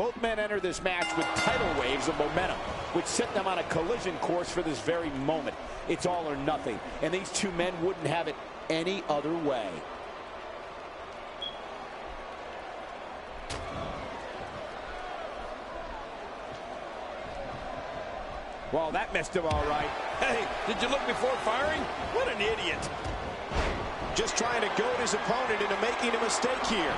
Both men enter this match with tidal waves of momentum, which set them on a collision course for this very moment. It's all or nothing, and these two men wouldn't have it any other way. Well, that missed him all right. Hey, did you look before firing? What an idiot. Just trying to goad his opponent into making a mistake here.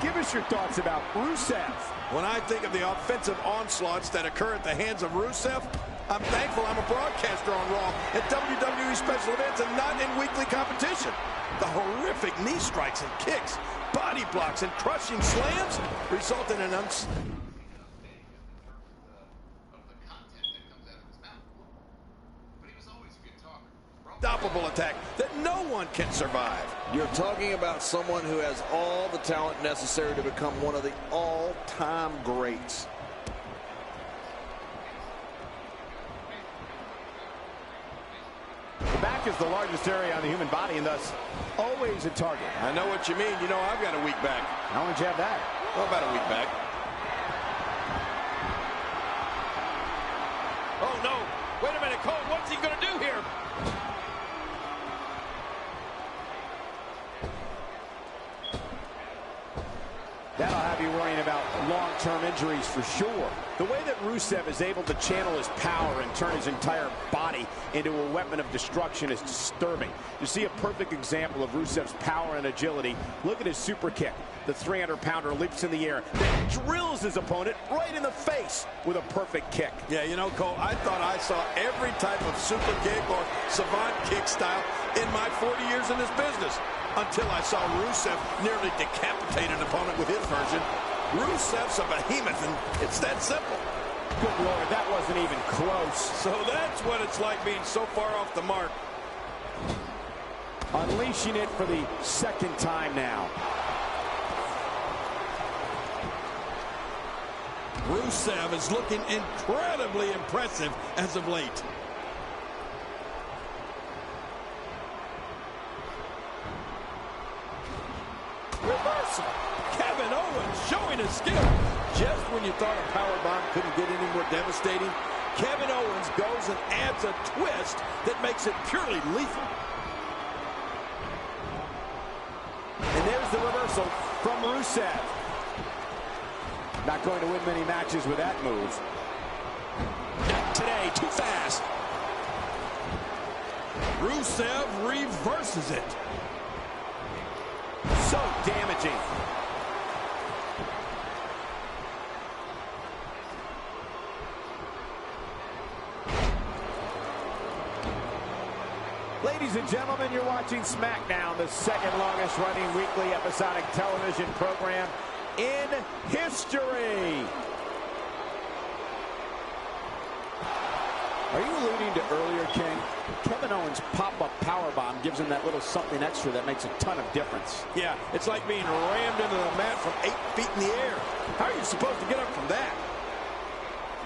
Give us your thoughts about Rusev. When I think of the offensive onslaughts that occur at the hands of Rusev, I'm thankful I'm a broadcaster on Raw at WWE special events and not in weekly competition. The horrific knee strikes and kicks, body blocks, and crushing slams result in an unstoppable attack that no one can survive. You're talking about someone who has all the talent necessary to become one of the all-time greats. The back is the largest area on the human body and thus always a target. I know what you mean. You know I've got a weak back. How long did you have that? Well, about a week back. Oh, no. Wait a minute, Cole. What's he going to do here? That'll have you worrying about long-term injuries for sure. The way that Rusev is able to channel his power and turn his entire body into a weapon of destruction is disturbing. You see a perfect example of Rusev's power and agility. Look at his super kick. The 300-pounder leaps in the air, then drills his opponent right in the face with a perfect kick. Yeah, you know, Cole, I thought I saw every type of super kick or savant kick style in my 40 years in this business, until I saw Rusev nearly decapitate an opponent with his version. Rusev's a behemoth, and it's that simple. Good Lord, that wasn't even close. So that's what it's like being so far off the mark. Unleashing it for the second time now. Rusev is looking incredibly impressive as of late. Reversal. Kevin Owens showing his skill. Just when you thought a powerbomb couldn't get any more devastating, Kevin Owens goes and adds a twist that makes it purely lethal. And there's the reversal from Rusev. Not going to win many matches with that move. Not today, too fast. Rusev reverses it. So damaging. Ladies and gentlemen, you're watching SmackDown, the second longest running weekly episodic television program in history. Are you alluding to earlier, King? Kevin Owens' pop-up powerbomb gives him that little something extra that makes a ton of difference. Yeah, it's like being rammed into the mat from 8 feet in the air. How are you supposed to get up from that?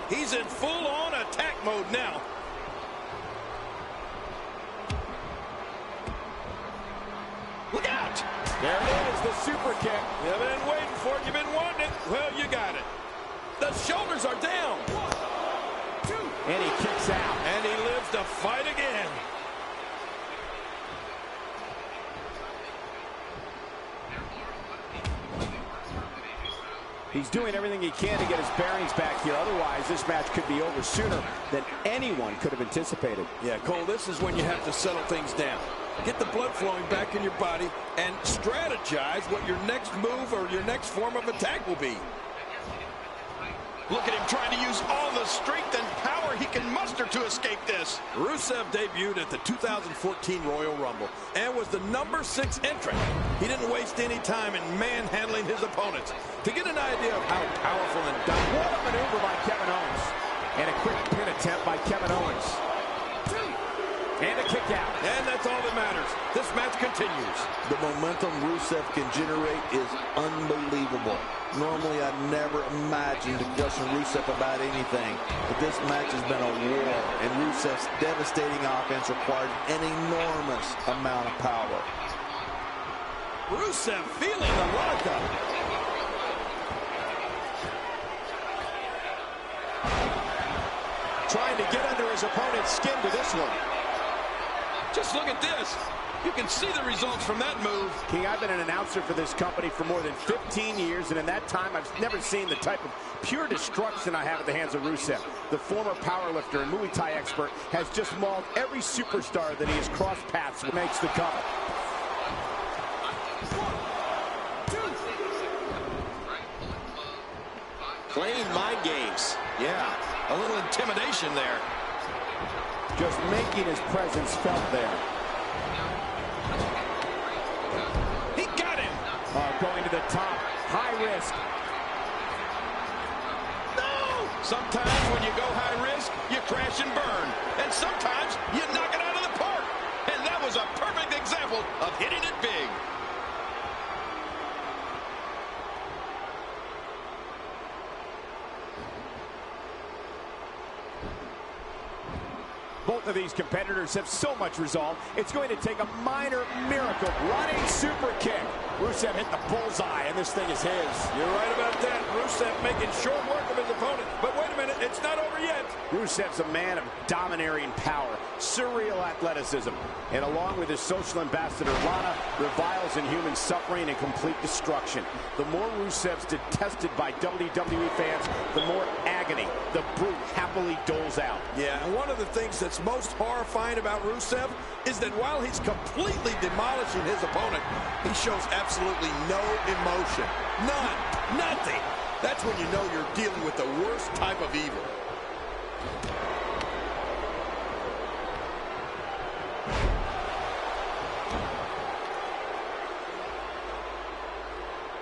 He's in full-on attack mode now. Look out! There it is, the super kick. You've been waiting for it. You've been wanting it. Well, you got it. The shoulders are down. 1, 2. And he kicks out. And he lives to fight again. He's doing everything he can to get his bearings back here. Otherwise, this match could be over sooner than anyone could have anticipated. Yeah, Cole, this is when you have to settle things down. Get the blood flowing back in your body and strategize what your next move or your next form of attack will be. Look at him trying to use all the strength and power he can muster to escape this. Rusev debuted at the 2014 Royal Rumble and was the #6 entrant. He didn't waste any time in manhandling his opponents. To get an idea of how powerful and dominant. What a maneuver by Kevin Owens. And a quick pin attempt by Kevin Owens. And a kick out. And that's all that matters. This match continues. The momentum Rusev can generate is unbelievable. Normally, I'd never imagined to question Rusev about anything. But this match has been a war, and Rusev's devastating offense required an enormous amount of power. Rusev feeling the lockup. trying to get under his opponent's skin with this one. Just look at this. You can see the results from that move. King, I've been an announcer for this company for more than 15 years, and in that time, I've never seen the type of pure destruction I have at the hands of Rusev. The former powerlifter and Muay Thai expert has just mauled every superstar that he has crossed paths with. Makes the cover. Playing mind games. Yeah, a little intimidation there. Just making his presence felt there. He got him. Going to the top. High risk. No! Sometimes when you go high risk, you crash and burn. And sometimes you knock it out of the park. And that was a perfect example of hitting it big. Both of these competitors have so much resolve, it's going to take a minor miracle. Running super kick. Rusev hit the bullseye, and this thing is his. You're right about that. Rusev making short work of his opponent. But wait a minute, it's not over yet. Rusev's a man of domineering power, surreal athleticism, and along with his social ambassador, Lana, reviles in human suffering and complete destruction. The more Rusev's detested by WWE fans, the more agony the Brute happily doles out. Yeah, and one of the things that's most horrifying about Rusev is that while he's completely demolishing his opponent, he shows absolutely no emotion. None. Nothing. That's when you know you're dealing with the worst type of evil.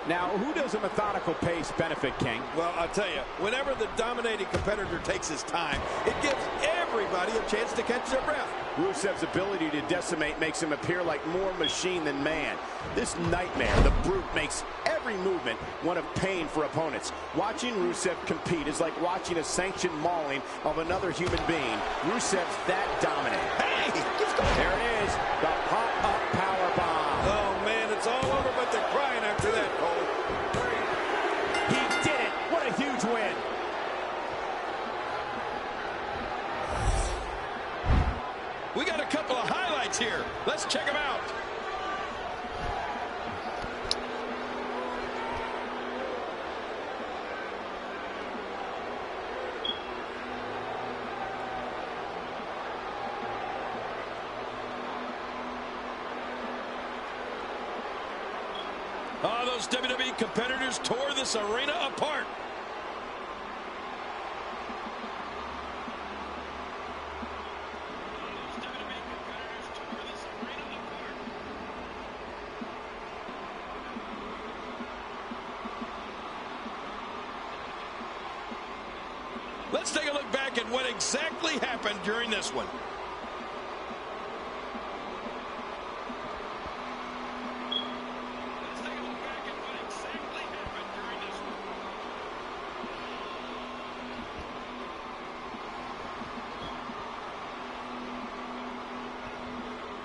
Now, who does a methodical pace benefit, King? Well, I'll tell you, whenever the dominating competitor takes his time, it gives everybody a chance to catch their breath. Rusev's ability to decimate makes him appear like more machine than man. This nightmare, the Brute, makes every movement one of pain for opponents. Watching Rusev compete is like watching a sanctioned mauling of another human being. Rusev's that dominant. Hey, he's going. There it is, the pop-up power bomb. Oh, man, it's all over, but they're crying after that, Cole. He did it. What a huge win. We got a couple of highlights here. Let's check them out. Oh, those WWE competitors tore this arena apart. Let's take a look back at what exactly happened during this one.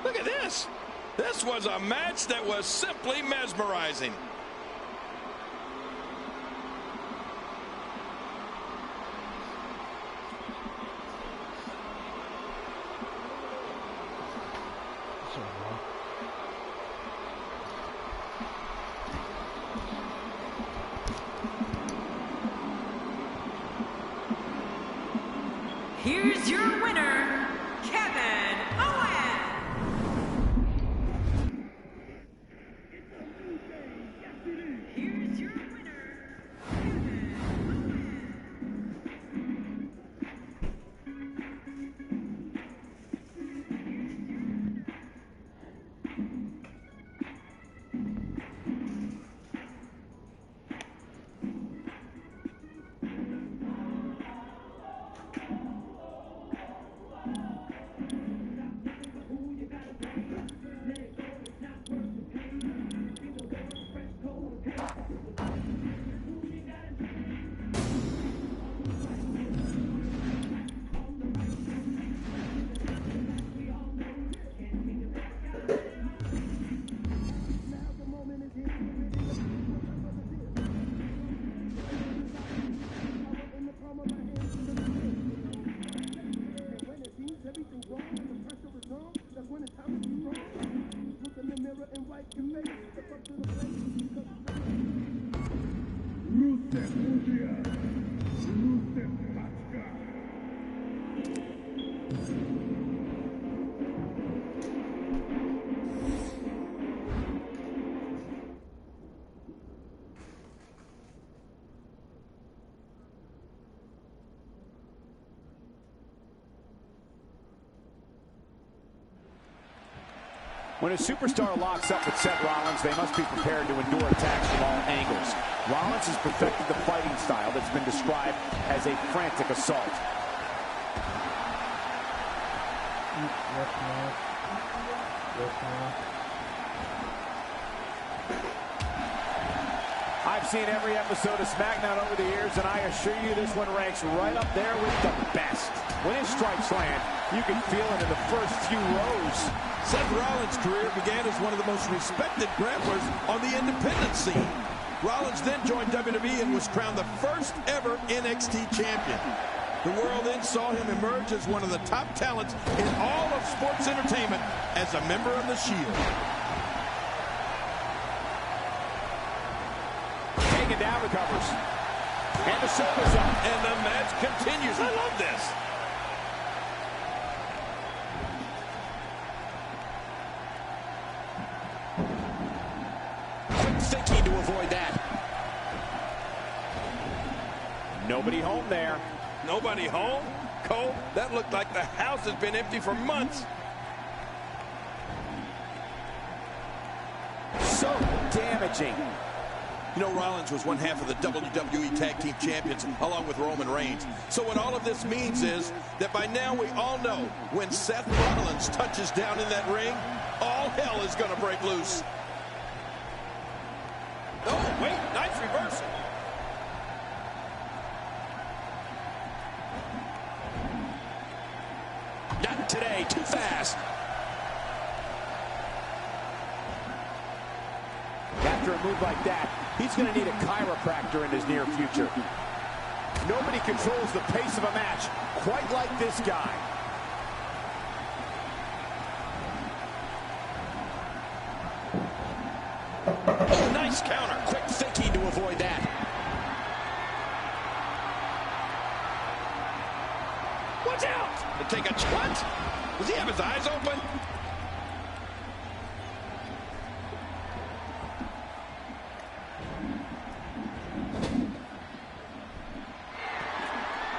Look at this. This was a match that was simply mesmerizing. Here's your winner, Kevin Owens. Here's your winner, Kevin Owens. When a superstar locks up with Seth Rollins, they must be prepared to endure attacks from all angles. Rollins has perfected the fighting style that's been described as a frantic assault. I've seen every episode of SmackDown over the years, and I assure you this one ranks right up there with the best. When his strikes land, you can feel it in the first few rows. Seth Rollins' career began as one of the most respected grapplers on the independent scene. Rollins then joined WWE and was crowned the first ever NXT champion. The world then saw him emerge as one of the top talents in all of sports entertainment as a member of The Shield. Taken down, recovers. And the shoulders up. And the match continues. I love this. Quick thinking to avoid that. Nobody home there. Nobody home? Cole, that looked like the house has been empty for months. So damaging. You know, Rollins was one half of the WWE Tag Team Champions along with Roman Reigns. So what all of this means is that by now we all know when Seth Rollins touches down in that ring, all hell is going to break loose. Oh, wait, nice reversal. Not today, too fast. After a move like that, he's going to need a chiropractor in his near future. Nobody controls the pace of a match quite like this guy. Oh, nice counter. Quick thinking to avoid that. Watch out! To take a what? Does he have his eyes open?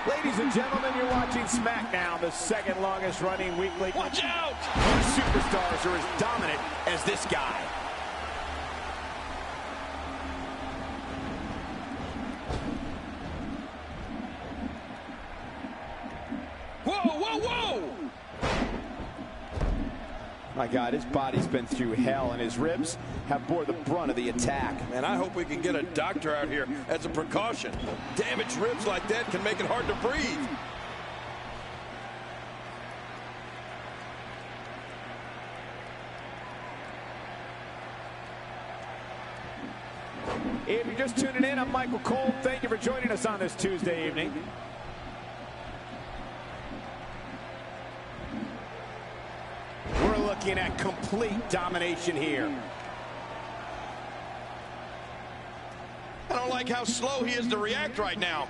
Ladies and gentlemen, you're watching SmackDown, the second longest running weekly. Watch out! Two superstars are as dominant as this guy. Whoa, whoa, whoa! My God, his body's been through hell, and his ribs have bore the brunt of the attack. And I hope we can get a doctor out here as a precaution. Damaged ribs like that can make it hard to breathe. If you're just tuning in, I'm Michael Cole. Thank you for joining us on this Tuesday evening. We're looking at complete domination here. I don't like how slow he is to react right now.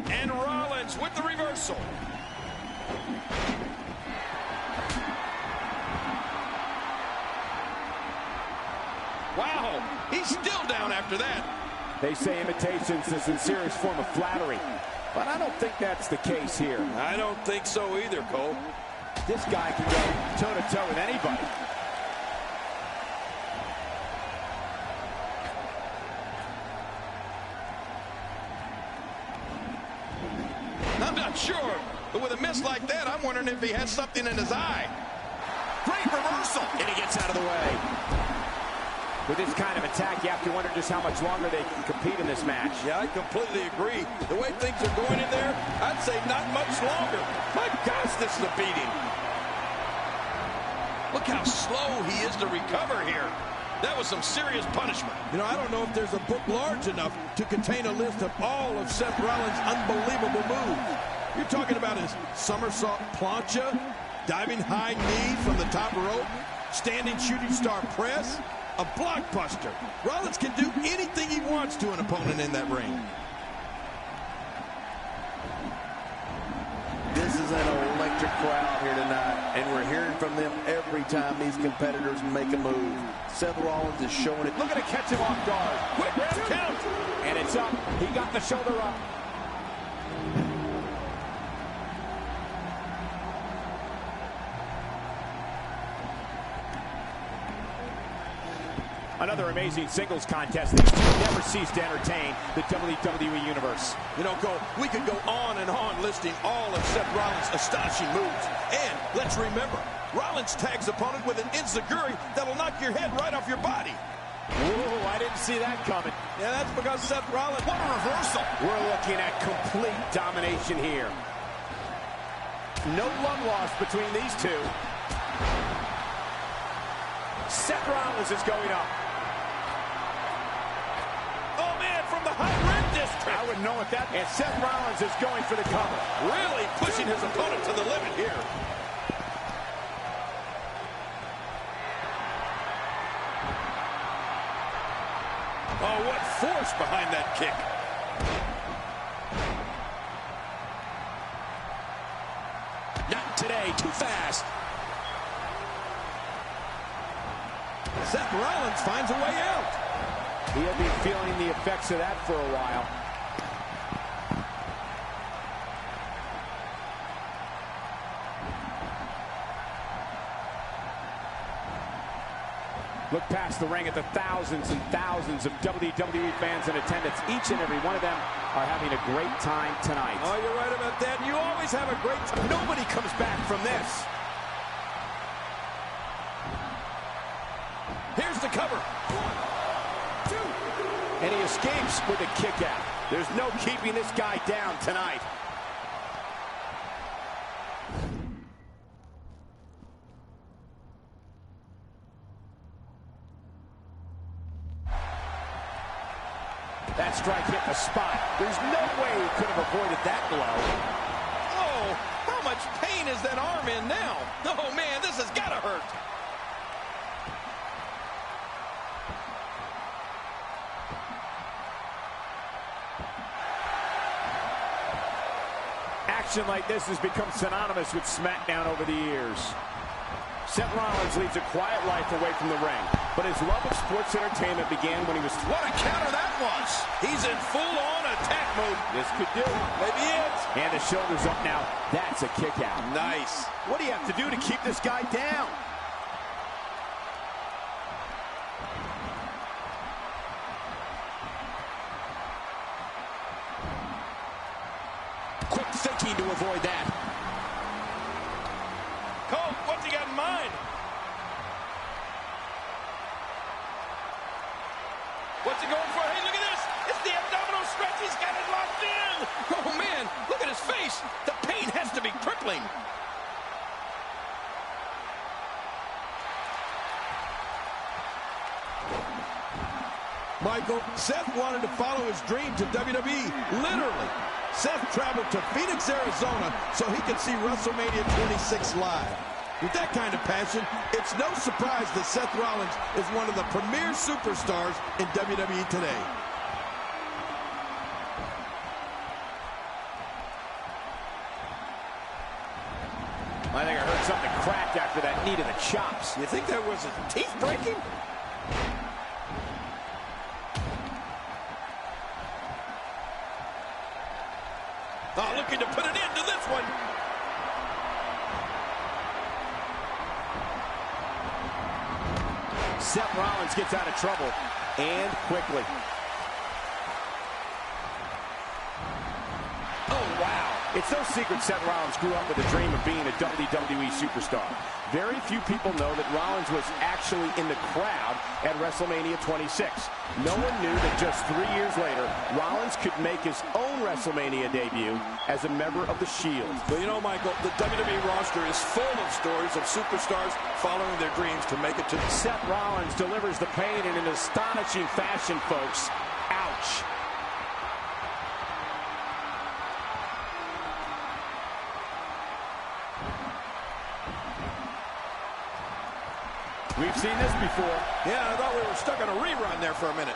And Rollins with the reversal. Wow, he's still down after that. They say imitation's the sincerest form of flattery, but I don't think that's the case here. I don't think so either, Cole. This guy can go toe-to-toe with anybody. I'm not sure, but with a miss like that, I'm wondering if he has something in his eye. Great reversal, and he gets out of the way. With this kind of attack, you have to wonder just how much longer they can compete in this match. Yeah, I completely agree. The way things are going in there, I'd say not much longer. My gosh, this is a beating. Look how slow he is to recover here. That was some serious punishment. You know, I don't know if there's a book large enough to contain a list of all of Seth Rollins' unbelievable moves. You're talking about his somersault plancha, diving high knee from the top rope, standing shooting star press, a blockbuster. Rollins can do anything he wants to an opponent in that ring. This is an electric crowd here tonight, and we're hearing from them every time these competitors make a move. Seth Rollins is showing it. Looking to catch him off guard. Quick round count. And it's up. He got the shoulder up. Another amazing singles contest. These two never cease to entertain the WWE Universe. You know, Cole, we could go on and on listing all of Seth Rollins' astonishing moves. And let's remember, Rollins tags opponent with an enziguri that'll knock your head right off your body. Whoa, I didn't see that coming. Yeah, that's because Seth Rollins, what a reversal. We're looking at complete domination here. No love lost between these two. Seth Rollins is going up. Oh, man, from the high rim district. I wouldn't know what that... And Seth Rollins is going for the cover. Really pushing his opponent to the limit here. Oh, what force behind that kick. Not today, too fast. Seth Rollins finds a way out. He'll be feeling the effects of that for a while. Look past the ring at the thousands and thousands of WWE fans in attendance. Each and every one of them are having a great time tonight. Oh, you're right about that. You always have a great time. Nobody comes back from this. Here's the cover. 1, 2. And he escapes with a kick out. There's no keeping this guy down tonight. That strike hit the spot. There's no way he could have avoided that blow. Oh, how much pain is that arm in now? Oh, man, this has got to hurt. Action like this has become synonymous with SmackDown over the years. Seth Rollins leads a quiet life away from the ring, but his love of sports entertainment began when he was... What a counter that was. He's in full-on attack mode. This could do it. Maybe it. And the shoulder's up now. That's a kick out. Nice. What do you have to do to keep this guy down? Quick thinking to avoid that. Cole, what's he got in mind? What's he going for? Hey, look at this. It's the abdominal stretch. He's got it locked in. Oh, man, look at his face. The pain has to be crippling. Michael, Seth wanted to follow his dream to WWE, literally. Seth traveled to Phoenix, Arizona, so he could see WrestleMania 26 live. With that kind of passion, it's no surprise that Seth Rollins is one of the premier superstars in WWE today. I think I heard something crack after that knee to the chops. You think that was his teeth breaking? Oh, looking to put an end to this one. Seth Rollins gets out of trouble, and quickly. Oh, wow. It's no secret Seth Rollins grew up with a dream of being a WWE superstar. Very few people know that Rollins was actually in the crowd at WrestleMania 26. No one knew that just 3 years later, Rollins could make his own WrestleMania debut as a member of The Shield. Well, you know, Michael, the WWE roster is full of stories of superstars following their dreams to make it to... Seth Rollins delivers the pain in an astonishing fashion, folks. Ouch. We've seen this before. Yeah, I thought we were stuck on a rerun there for a minute.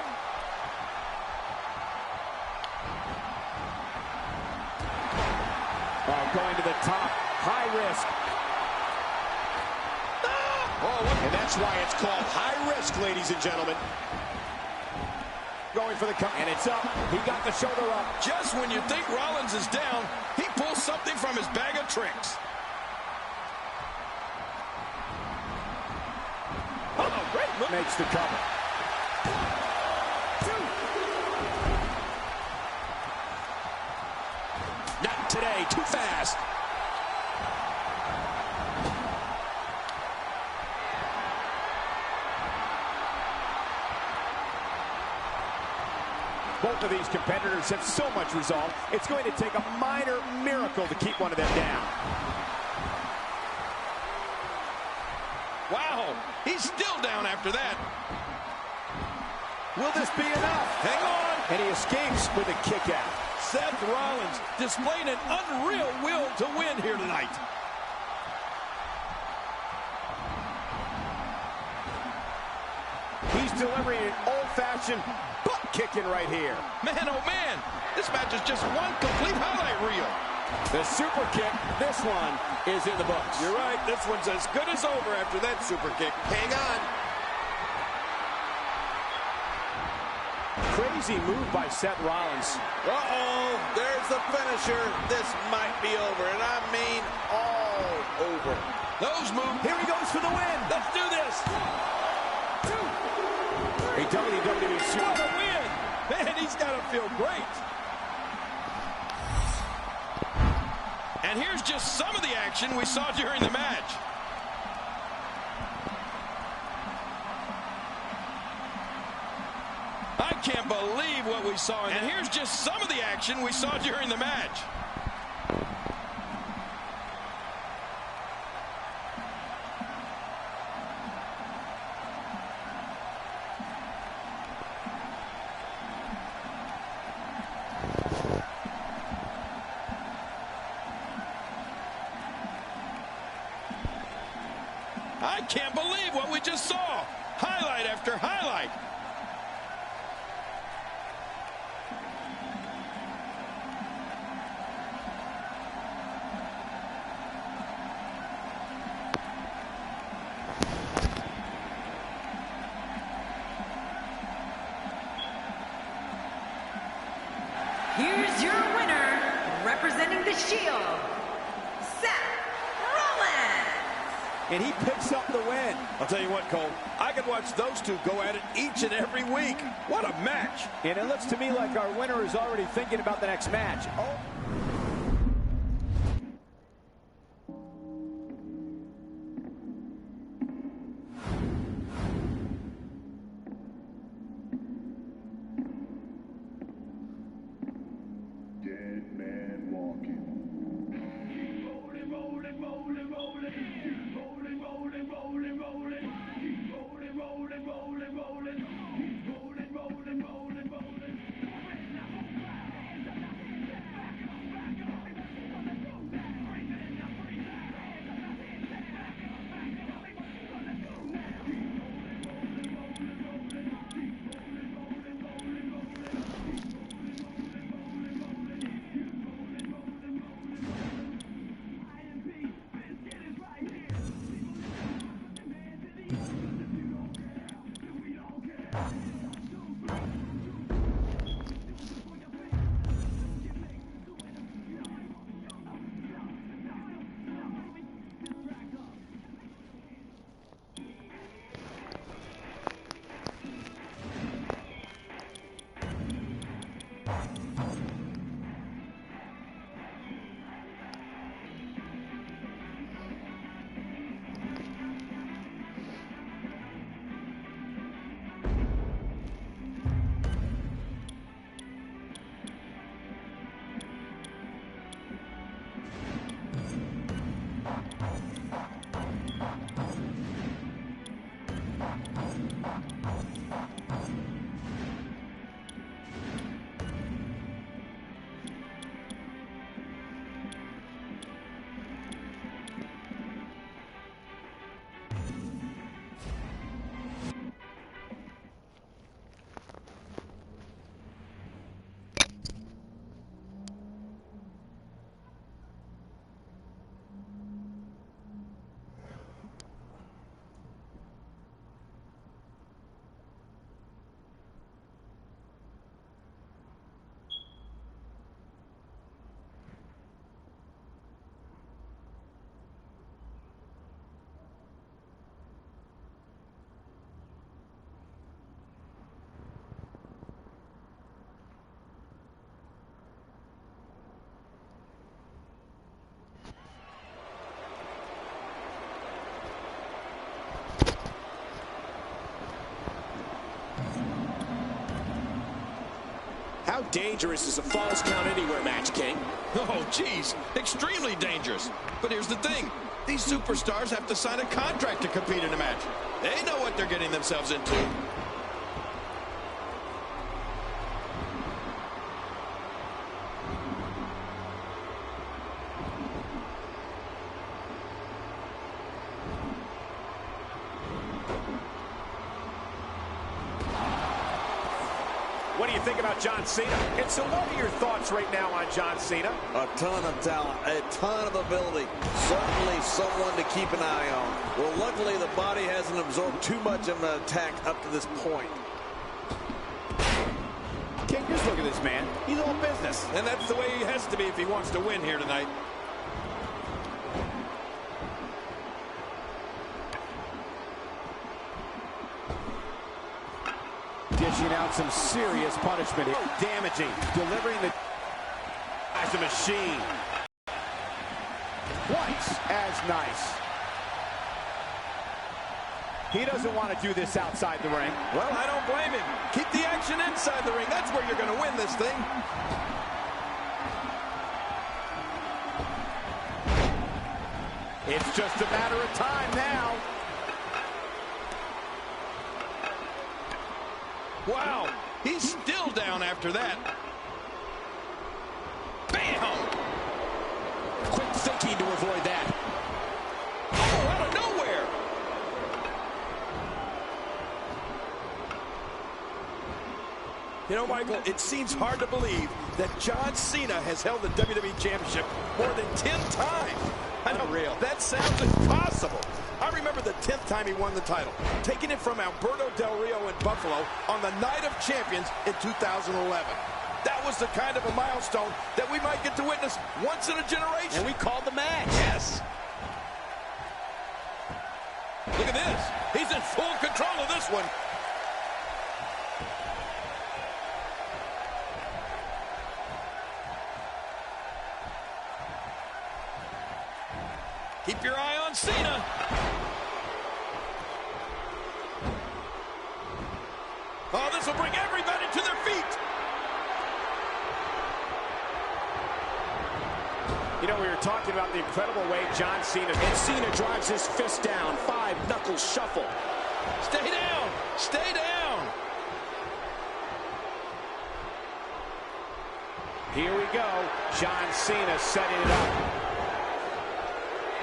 Oh, going to the top. High risk. Oh, and that's why it's called high risk, ladies and gentlemen. Going for the cut, and it's up. He got the shoulder up. Just when you think Rollins is down, he pulls something from his bag of tricks. Oh, great move. Makes the cover. today. Too fast. Both of these competitors have so much resolve, it's going to take a minor miracle to keep one of them down. Wow, he's still down after that. Will this be enough? Hang on. And he escapes with a kick out. Seth Rollins displaying an unreal will to win here tonight. He's delivering an old-fashioned butt kicking right here. Man, oh man, this match is just one complete highlight reel. The super kick, this one is in the books. You're right, this one's as good as over after that super kick. Hang on. Crazy move by Seth Rollins. Uh-oh, there's the finisher. This might be over, and I mean all over. Those moves. Here he goes for the win. Let's do this. A WWE Super. What a win. Man, he's got to feel great. And here's just some of the action we saw during the match. I can't believe what we saw. And here's just some of the action we saw during the match. I can't believe what we just saw. Highlight after highlight. Here's your winner, representing the Shield, Seth Rollins. And he picks up the win. I'll tell you what, Cole, I could watch those two go at it each and every week. What a match. And it looks to me like our winner is already thinking about the next match. Oh. Dead man walking. Rolling, rolling, rolling, rolling. Rolling, rolling, rolling, rolling. Rolling, rolling, rolling, rolling. Rolling, rolling, rolling, rolling. How dangerous is a Falls Count Anywhere match, King? Oh, geez, extremely dangerous. But here's the thing. These superstars have to sign a contract to compete in a match. They know what they're getting themselves into. What do you think about John Cena? And so what are your thoughts right now on John Cena? A ton of talent, a ton of ability. Certainly someone to keep an eye on. Well, luckily the body hasn't absorbed too much of an attack up to this point. King, just look at this man. He's all business. And that's the way he has to be if he wants to win here tonight. Dishing out some serious punishment here. Damaging. Delivering the as a machine. Twice as nice. He doesn't want to do this outside the ring. Well, I don't blame him. Keep the action inside the ring. That's where you're going to win this thing. It's just a matter of time now. Wow, he's still down after that. Bam! Quick thinking to avoid that. Oh, out of nowhere! You know, Michael, it seems hard to believe that John Cena has held the WWE Championship more than 10 times. I know, Unreal. that sounds impossible. I remember the 10th time he won the title, taking it from Alberto Del Rio in Buffalo on the Night of Champions in 2011. That was the kind of a milestone that we might get to witness once in a generation. And we called the match. Yes. Look at this. He's in full control of this one. Keep your eye on Cena. Oh, this will bring everybody to their feet. You know, we were talking about the incredible way John Cena... And Cena drives his fist down. 5-knuckle shuffle. Stay down. Stay down. Here we go. John Cena setting it up.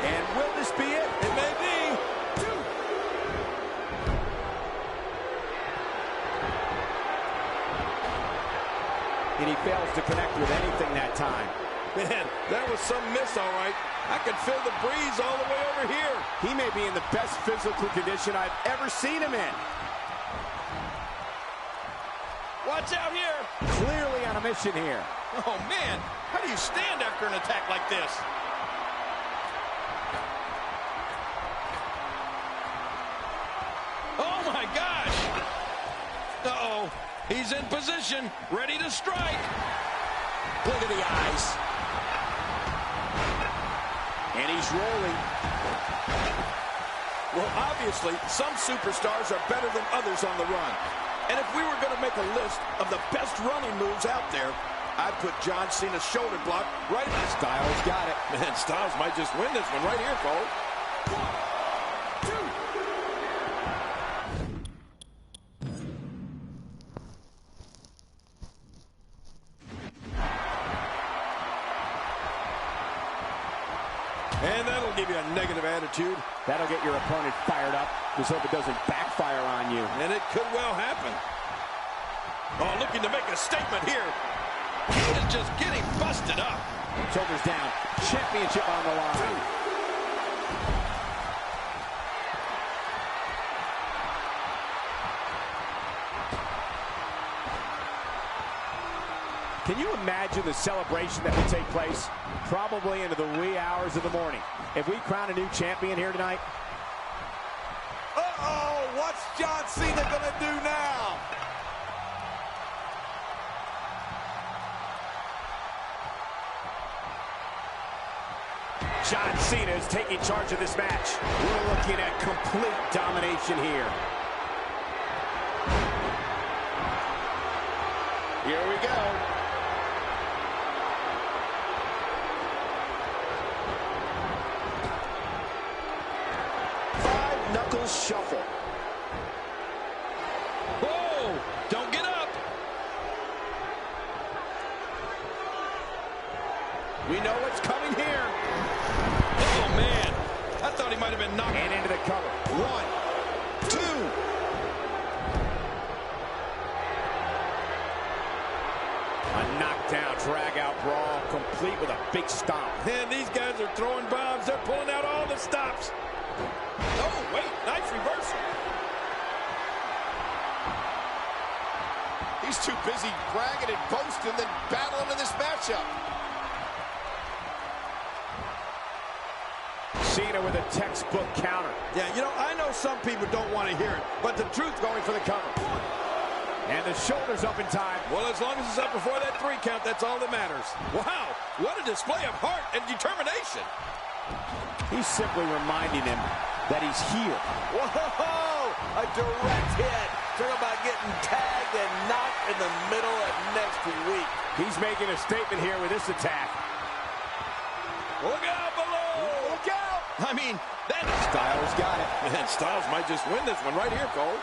And will this be it? It may be. And he fails to connect with anything that time. Man, that was some miss, all right. I could feel the breeze all the way over here. He may be in the best physical condition I've ever seen him in. Watch out here. Clearly on a mission here. Oh, man. How do you stand after an attack like this? Oh, my gosh. Uh-oh. He's in position, ready to strike. Look at the eyes. And he's rolling. Well, obviously, some superstars are better than others on the run. And if we were going to make a list of the best running moves out there, I'd put John Cena's shoulder block right in his... Styles got it. Man, Styles might just win this one right here, Cole. 1, 2. And that'll give you a negative attitude. That'll get your opponent fired up. Just hope it doesn't backfire on you. And it could well happen. Oh, looking to make a statement here. He is just getting busted up. Shoulders down. Championship on the line. Can you imagine the celebration that will take place? Probably into the wee hours of the morning. If we crown a new champion here tonight. Uh-oh, what's John Cena gonna do now? John Cena is taking charge of this match. We're looking at complete domination here. Here we go. shuffle. Whoa! Don't get up. We know what's coming here. Oh, man. I thought he might have been knocked. And into the cover. 1, 2. A knockdown, drag-out brawl, complete with a big stomp. Man, these guys are throwing bombs. They're pulling out all the stops. Oh, wait. Nice reversal. He's too busy bragging and boasting than battling in this matchup. Cena with a textbook counter. Yeah, you know, I know some people don't want to hear it, but the truth Going for the cover. And the shoulders up in time. well, as long as it's up before that 3 count, that's all that matters. Wow, what a display of heart and determination. He's simply reminding him that he's here. Whoa! A direct hit. Talk about getting tagged and knocked in the middle of next week. He's making a statement here with this attack. Look out below. Look out! I mean, that Styles got it. man, Styles might just win this one right here, Cole.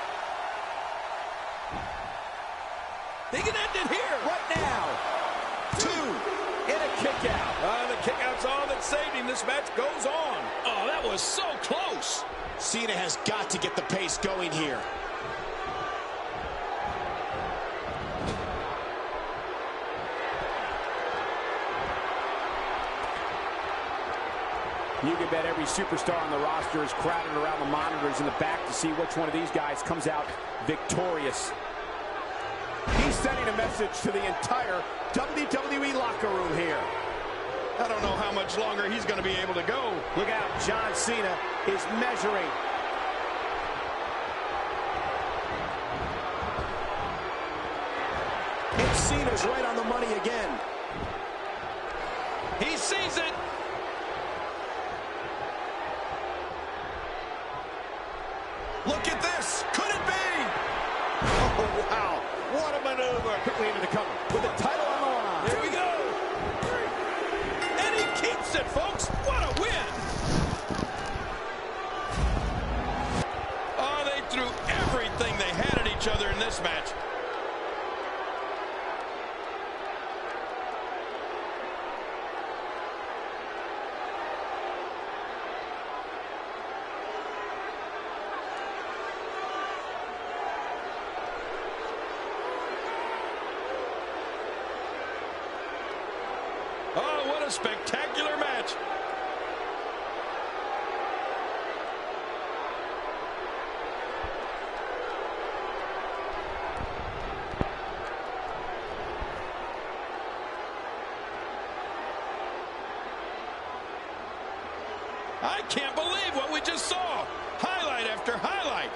They can end it here. What now? 2. In a kick out. The kick out's all that saved him. This match goes on. Oh, that was so close. Cena has got to get the pace going here. You can bet every superstar on the roster is crowded around the monitors in the back to see which one of these guys comes out victorious. He's sending a message to the entire WWE locker room here. I don't know how much longer he's going to be able to go. Look out, John Cena is measuring. And Cena's right on the money again. He sees it. Look at this. Could it be? Oh, wow. What a maneuver. Quickly into the cover with the title on the line. Here we go. And he keeps it, folks. What a win. Oh, they threw everything they had at each other in this match. Oh, what a spectacular match. I can't believe what we just saw. Highlight after highlight.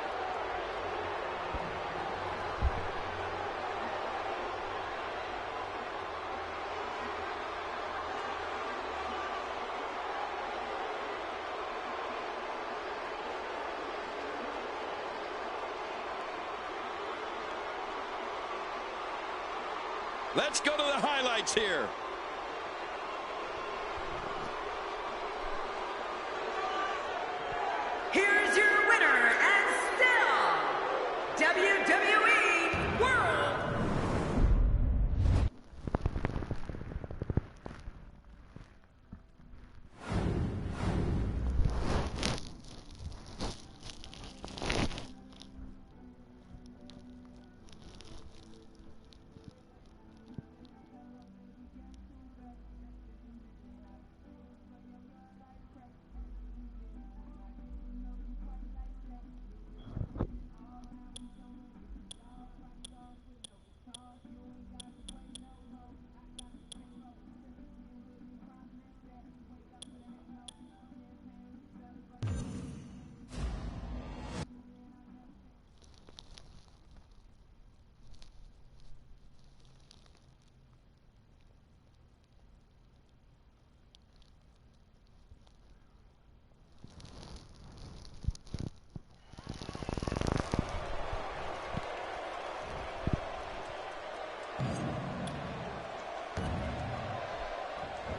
Let's go to the highlights here. Here's your winner and still WWE World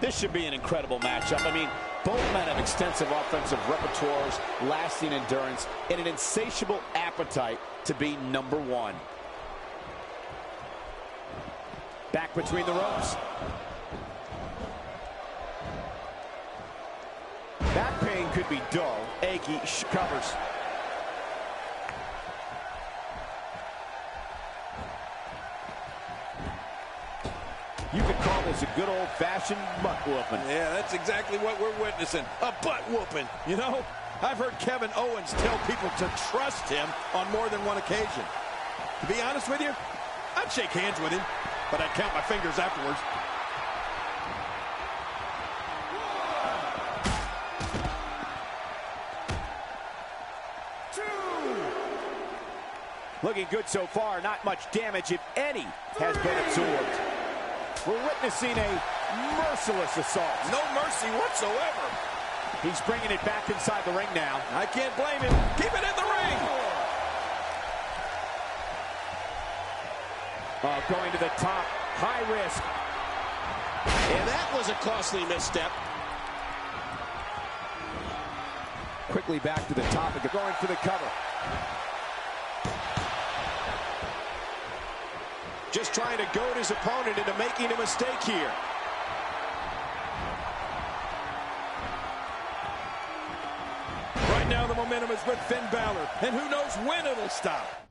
This should be an incredible matchup. I mean, both men have extensive offensive repertoires, lasting endurance, and an insatiable appetite to be number one. Back between the ropes. Back pain could be dull, achy, covers. You could call this a good old-fashioned butt whooping. Yeah, that's exactly what we're witnessing. A butt whooping. You know, I've heard Kevin Owens tell people to trust him on more than one occasion. To be honest with you, I'd shake hands with him, but I'd count my fingers afterwards. Looking good so far. Not much damage, if any, has been absorbed. We're witnessing a merciless assault. No mercy whatsoever. He's bringing it back inside the ring now. I can't blame him. Keep it in the ring. Going to the top. High risk. And that was a costly misstep. Quickly back to the top and going for the cover. Just trying to goad his opponent into making a mistake here. Right now the momentum is with Finn Balor, and who knows when it'll stop.